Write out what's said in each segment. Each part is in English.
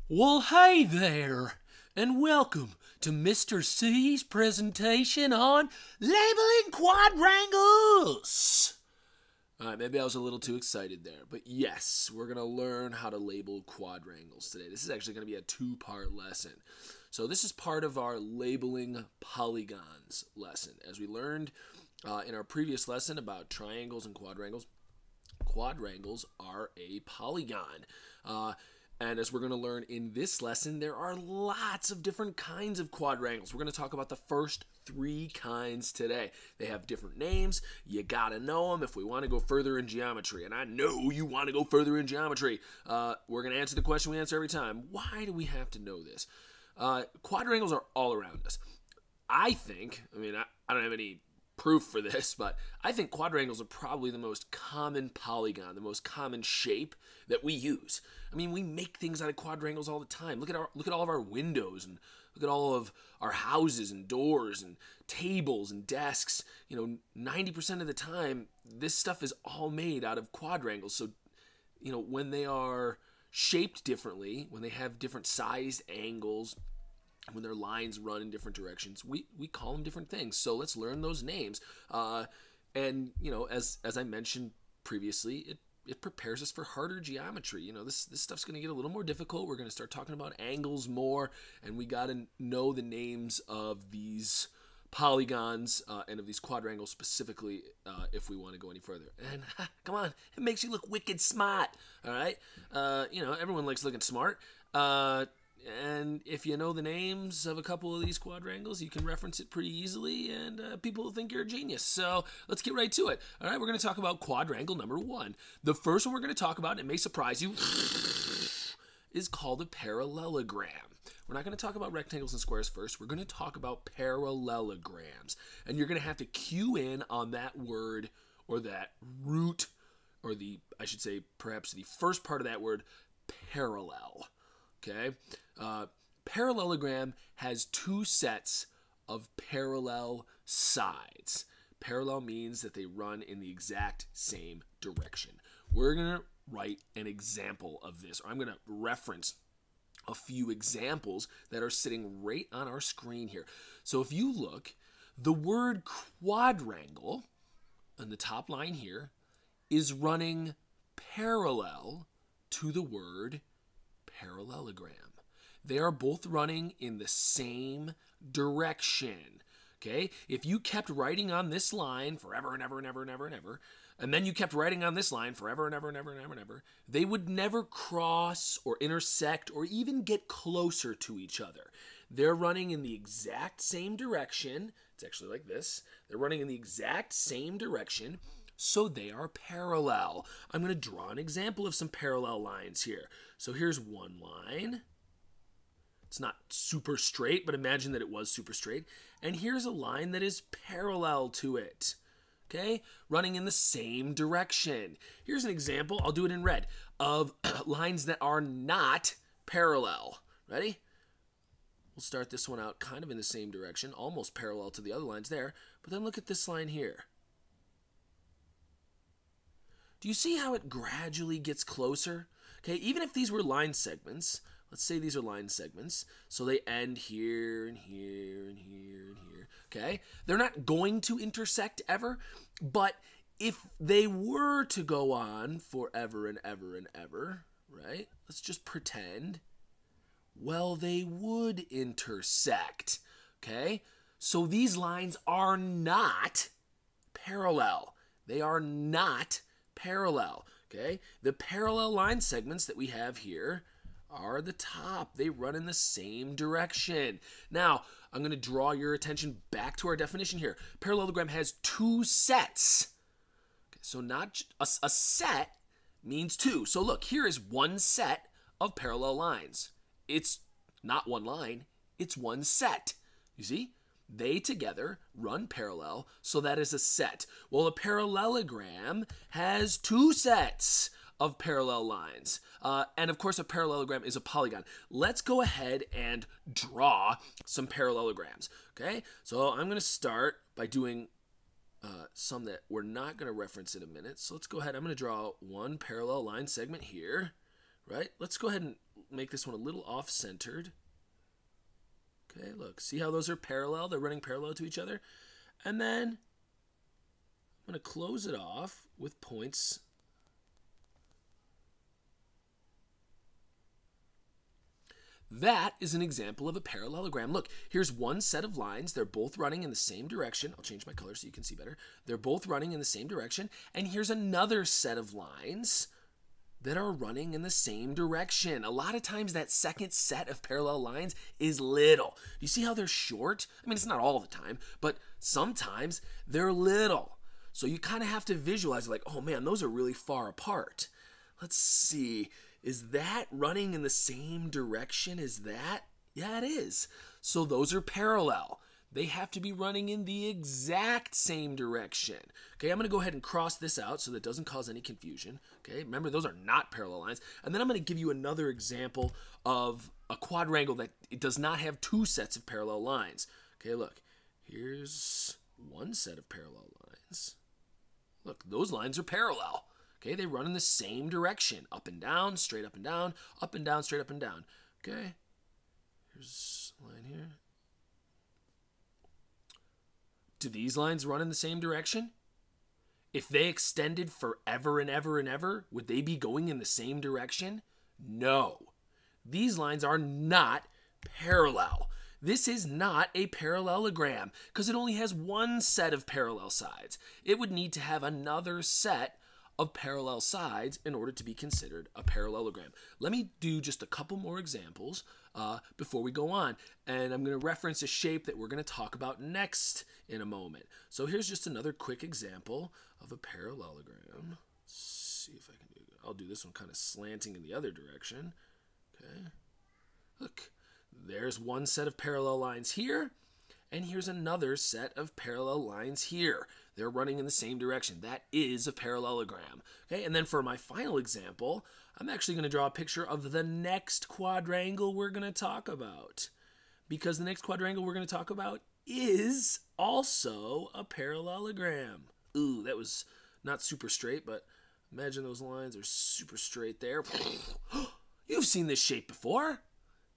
Well, hey there, and welcome to Mr. C's presentation on labeling quadrangles. All right, maybe I was a little too excited there, but yes, we're going to learn how to label quadrangles today. This is actually going to be a two-part lesson. So this is part of our labeling polygons lesson. As we learned in our previous lesson about triangles and quadrangles, quadrangles are a polygon. And as we're going to learn in this lesson, there are lots of different kinds of quadrangles. We're going to talk about the first three kinds today. They have different names. You got to know them if we want to go further in geometry. And I know you want to go further in geometry. We're going to answer the question we answer every time. Why do we have to know this? Quadrangles are all around us. I don't have any proof for this, but I think quadrangles are probably the most common polygon, the most common shape that we use. I mean, we make things out of quadrangles all the time. Look at all of our windows, and look at all of our houses and doors and tables and desks. 90% of the time, this stuff is all made out of quadrangles. So, when they are shaped differently, when they have different sized angles, when their lines run in different directions, we call them different things. So let's learn those names. And as I mentioned previously, it prepares us for harder geometry. This stuff's going to get a little more difficult. We're going to start talking about angles more, and we got to know the names of these polygons and of these quadrangles specifically if we want to go any further. And come on, it makes you look wicked smart. All right, everyone likes looking smart. And if you know the names of a couple of these quadrangles, you can reference it pretty easily, and people will think you're a genius. So let's get right to it. All right, we're going to talk about quadrangle number one. The first one we're going to talk about, and it may surprise you, is called a parallelogram. We're not going to talk about rectangles and squares first. We're going to talk about parallelograms. And you're going to have to cue in on that word or that root, or perhaps the first part of that word, parallel. Okay, parallelogram has two sets of parallel sides. Parallel means that they run in the exact same direction. We're going to write an example of this, or I'm going to reference a few examples that are sitting right on our screen here. So if you look, the word quadrangle on the top line here is running parallel to the word parallelogram. They are both running in the same direction. Okay? If you kept writing on this line forever and ever and ever and ever and ever, and then you kept writing on this line forever and ever and ever and ever and ever, they would never cross or intersect or even get closer to each other. They're running in the exact same direction. It's actually like this. They're running in the exact same direction. So they are parallel. I'm going to draw an example of some parallel lines here. So here's one line. It's not super straight, but imagine that it was super straight. And here's a line that is parallel to it. Okay? Running in the same direction. Here's an example, I'll do it in red, of lines that are not parallel. Ready? We'll start this one out kind of in the same direction, almost parallel to the other lines there. But then look at this line here. Do you see how it gradually gets closer? Okay, even if these were line segments, let's say these are line segments, so they end here and here and here and here, okay? They're not going to intersect ever, but if they were to go on forever and ever and ever, right? Let's just pretend, well, they would intersect, okay? So these lines are not parallel. They are not parallel, okay? The parallel line segments that we have here are the top. They run in the same direction. Now, I'm going to draw your attention back to our definition here. Parallelogram has two sets. Okay, so not a set means two. So look, here is one set of parallel lines. It's not one line, it's one set. You see? They together run parallel, so that is a set. Well, a parallelogram has two sets of parallel lines. And of course, a parallelogram is a polygon. Let's go ahead and draw some parallelograms. Okay, so I'm going to start by doing some that we're not going to reference in a minute. So let's go ahead. I'm going to draw one parallel line segment here. Right? Let's go ahead and make this one a little off-centered. Okay, look, see how those are parallel? They're running parallel to each other. And then I'm going to close it off with points. That is an example of a parallelogram. Look, here's one set of lines. They're both running in the same direction. I'll change my color so you can see better. They're both running in the same direction. And here's another set of lines that are running in the same direction. A lot of times that second set of parallel lines is little. Do you see how they're short? I mean, it's not all the time, but sometimes they're little. So you kind of have to visualize like, oh man, those are really far apart. Let's see. Is that running in the same direction as that? Yeah, it is. So those are parallel. They have to be running in the exact same direction. Okay, I'm going to go ahead and cross this out so that it doesn't cause any confusion. Okay, remember those are not parallel lines. And then I'm going to give you another example of a quadrangle that it does not have two sets of parallel lines. Okay, look, here's one set of parallel lines. Look, those lines are parallel. Okay, they run in the same direction. Up and down, straight up and down, straight up and down. Okay, here's a line here. Do these lines run in the same direction? If they extended forever and ever and ever, would they be going in the same direction? No. These lines are not parallel. This is not a parallelogram because it only has one set of parallel sides. It would need to have another set of parallel sides in order to be considered a parallelogram. Let me do just a couple more examples before we go on. And I'm going to reference a shape that we're going to talk about next in a moment. So here's just another quick example of a parallelogram. Let's see if I can do it. I'll do this one kind of slanting in the other direction. Okay. Look, there's one set of parallel lines here. And here's another set of parallel lines here. They're running in the same direction. That is a parallelogram. Okay, and then for my final example, I'm actually going to draw a picture of the next quadrangle we're going to talk about. Because the next quadrangle we're going to talk about is also a parallelogram. Ooh, that was not super straight, but imagine those lines are super straight there. You've seen this shape before.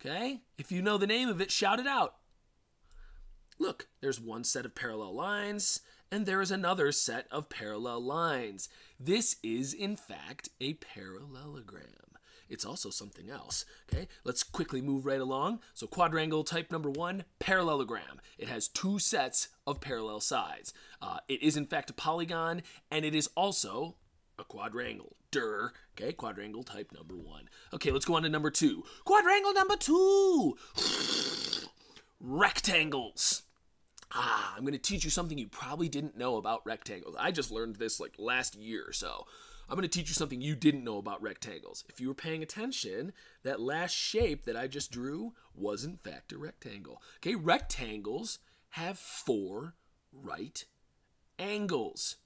Okay, if you know the name of it, shout it out. Look, there's one set of parallel lines, and there is another set of parallel lines. This is, in fact, a parallelogram. It's also something else. Okay, let's quickly move right along. So quadrangle type number 1, parallelogram. It has two sets of parallel sides. It is, in fact, a polygon, and it is also a quadrangle. Durr. Okay, quadrangle type number 1. Okay, let's go on to number 2. Quadrangle number 2. Rectangles. I'm going to teach you something you probably didn't know about rectangles. I just learned this like last year or so. I'm going to teach you something you didn't know about rectangles. If you were paying attention, that last shape that I just drew was in fact a rectangle. Okay, rectangles have 4 right angles.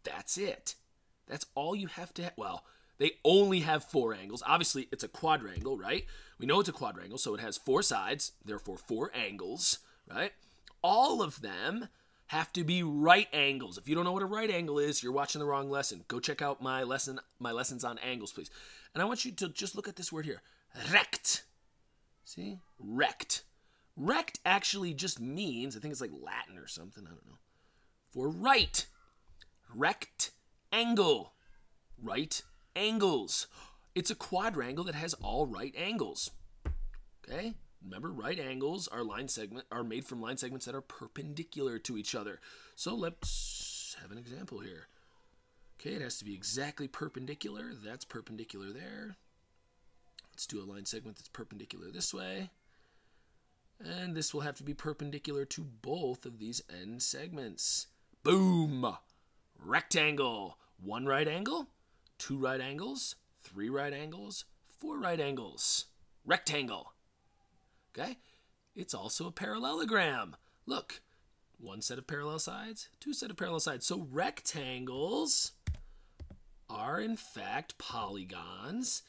That's it. That's all you have to have. Well, they only have 4 angles. Obviously, it's a quadrangle, right? We know it's a quadrangle, so it has 4 sides, therefore 4 angles, right? All of them have to be right angles. If you don't know what a right angle is, you're watching the wrong lesson. Go check out my lessons on angles, please. And I want you to just look at this word here. Rect. See? Rect. Rect actually just means, I think it's like Latin or something, I don't know, for right. Rectangle. Right angles. It's a quadrangle that has all right angles. Okay? Remember, right angles are made from line segments that are perpendicular to each other. So let's have an example here. Okay, it has to be exactly perpendicular. That's perpendicular there. Let's do a line segment that's perpendicular this way. And this will have to be perpendicular to both of these end segments. Boom! Rectangle. 1 right angle, 2 right angles, 3 right angles, 4 right angles. Rectangle. Okay? It's also a parallelogram. Look, 1 set of parallel sides, 2 set of parallel sides. So rectangles are in fact polygons,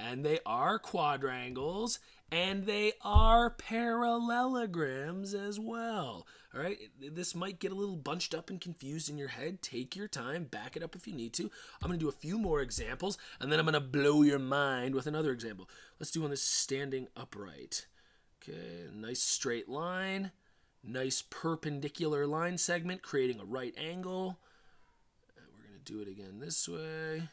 and they are quadrangles, and they are parallelograms as well. All right, this might get a little bunched up and confused in your head. Take your time, back it up if you need to. I'm going to do a few more examples, and then I'm going to blow your mind with another example. Let's do one that's standing upright. Okay, nice straight line, nice perpendicular line segment, creating a right angle. And we're going to do it again this way.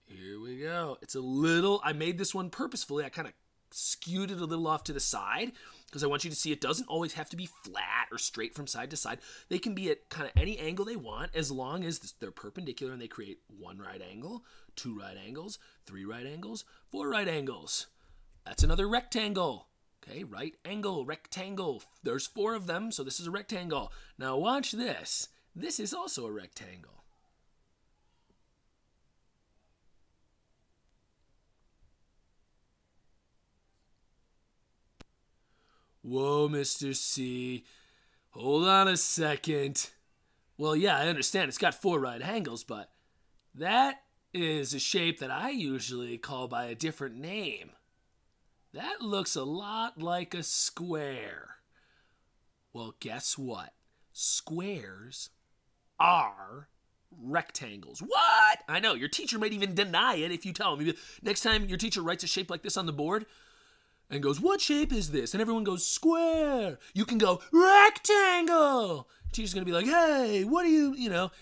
Here we go. It's a little, I made this one purposefully. I kind of skewed it a little off to the side because I want you to see it doesn't always have to be flat or straight from side to side. They can be at kind of any angle they want as long as they're perpendicular and they create one right angle, two right angles, three right angles, four right angles. That's another rectangle. Okay, right angle, rectangle. There's four of them, so this is a rectangle. Now watch this. This is also a rectangle. Whoa, Mr. C. Hold on a second. Well, yeah, I understand it's got four right angles, but that is a shape that I usually call by a different name. That looks a lot like a square. Well, guess what? Squares are rectangles. What? I know, your teacher might even deny it if you tell him. Next time your teacher writes a shape like this on the board, and goes, what shape is this? And everyone goes, square. You can go, rectangle. Teacher's going to be like, hey, what are you,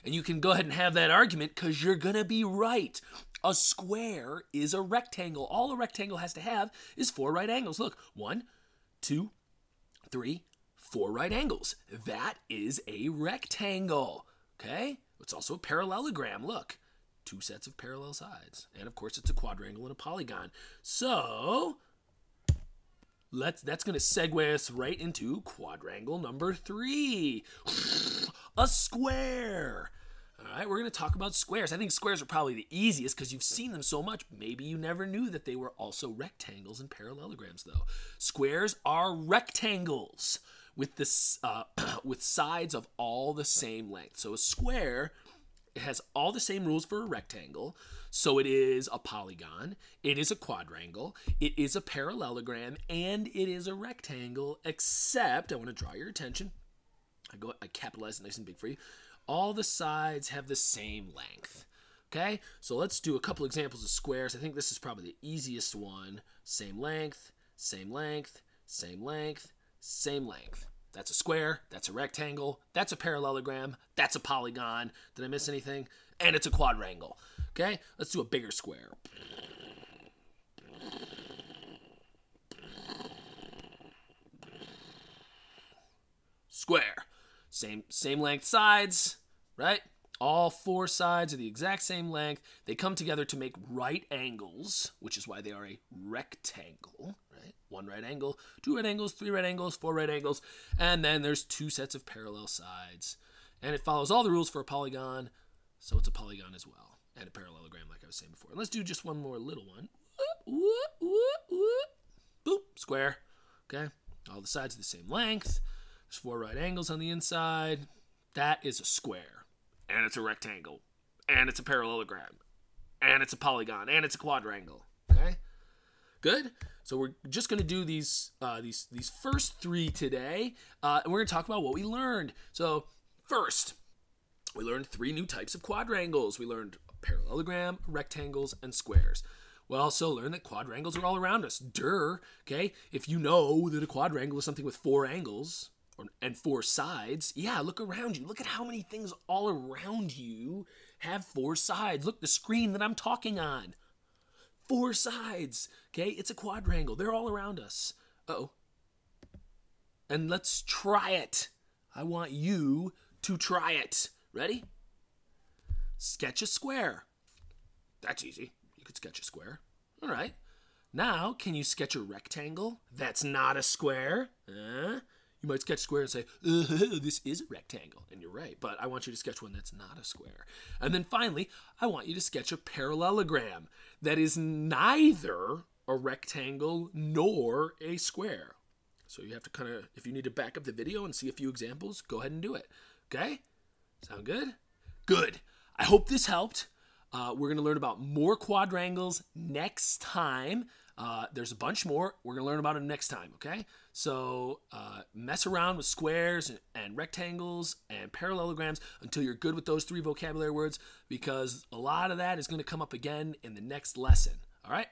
and you can go ahead and have that argument because you're going to be right. A square is a rectangle. All a rectangle has to have is four right angles. Look, 1, 2, 3, 4 right angles. That is a rectangle, okay? It's also a parallelogram. Look, 2 sets of parallel sides. And, of course, it's a quadrangle and a polygon. So that's going to segue us right into quadrangle number 3. A square. All right, we're going to talk about squares. I think squares are probably the easiest because you've seen them so much. Maybe you never knew that they were also rectangles and parallelograms, though. Squares are rectangles with this with sides of all the same length. So a square, it has all the same rules for a rectangle. So it is a polygon, it is a quadrangle, it is a parallelogram, and it is a rectangle, except, I want to draw your attention, I capitalize it nice and big for you, all the sides have the same length. Okay, so let's do a couple examples of squares. I think this is probably the easiest one. Same length, same length, same length, same length. That's a square, that's a rectangle, that's a parallelogram, that's a polygon. Did I miss anything? And it's a quadrangle. Okay, let's do a bigger square. Square. Same length sides, right? All 4 sides are the exact same length. They come together to make right angles, which is why they are a rectangle, right? 1 right angle, 2 right angles, 3 right angles, 4 right angles, and then there's 2 sets of parallel sides. And it follows all the rules for a polygon, so it's a polygon as well. And a parallelogram, like I was saying before. And let's do just one more little one. Whoop, whoop, whoop, whoop. Boop, square. Okay, all the sides are the same length. There's 4 right angles on the inside. That is a square. And it's a rectangle. And it's a parallelogram. And it's a polygon. And it's a quadrangle. Okay? Good? So we're just going to do these first 3 today. And we're going to talk about what we learned. So first, we learned 3 new types of quadrangles. We learned parallelogram, rectangles, and squares. We also learned that quadrangles are all around us. Okay? If you know that a quadrangle is something with 4 angles and 4 sides, yeah, look around you. Look at how many things all around you have 4 sides. Look, the screen that I'm talking on. 4 sides. Okay? It's a quadrangle. They're all around us. Uh-oh. And let's try it. I want you to try it. Ready? Sketch a square. That's easy. You could sketch a square. All right. Now, can you sketch a rectangle? That's not a square. You might sketch a square and say, this is a rectangle. And you're right, but I want you to sketch one that's not a square. And then finally, I want you to sketch a parallelogram that is neither a rectangle nor a square. So you have to kind of, if you need to back up the video and see a few examples, go ahead and do it. Okay? Sound good? Good. I hope this helped. We're going to learn about more quadrangles next time. There's a bunch more. We're going to learn about them next time, okay? So mess around with squares and rectangles and parallelograms until you're good with those 3 vocabulary words, because a lot of that is going to come up again in the next lesson. All right?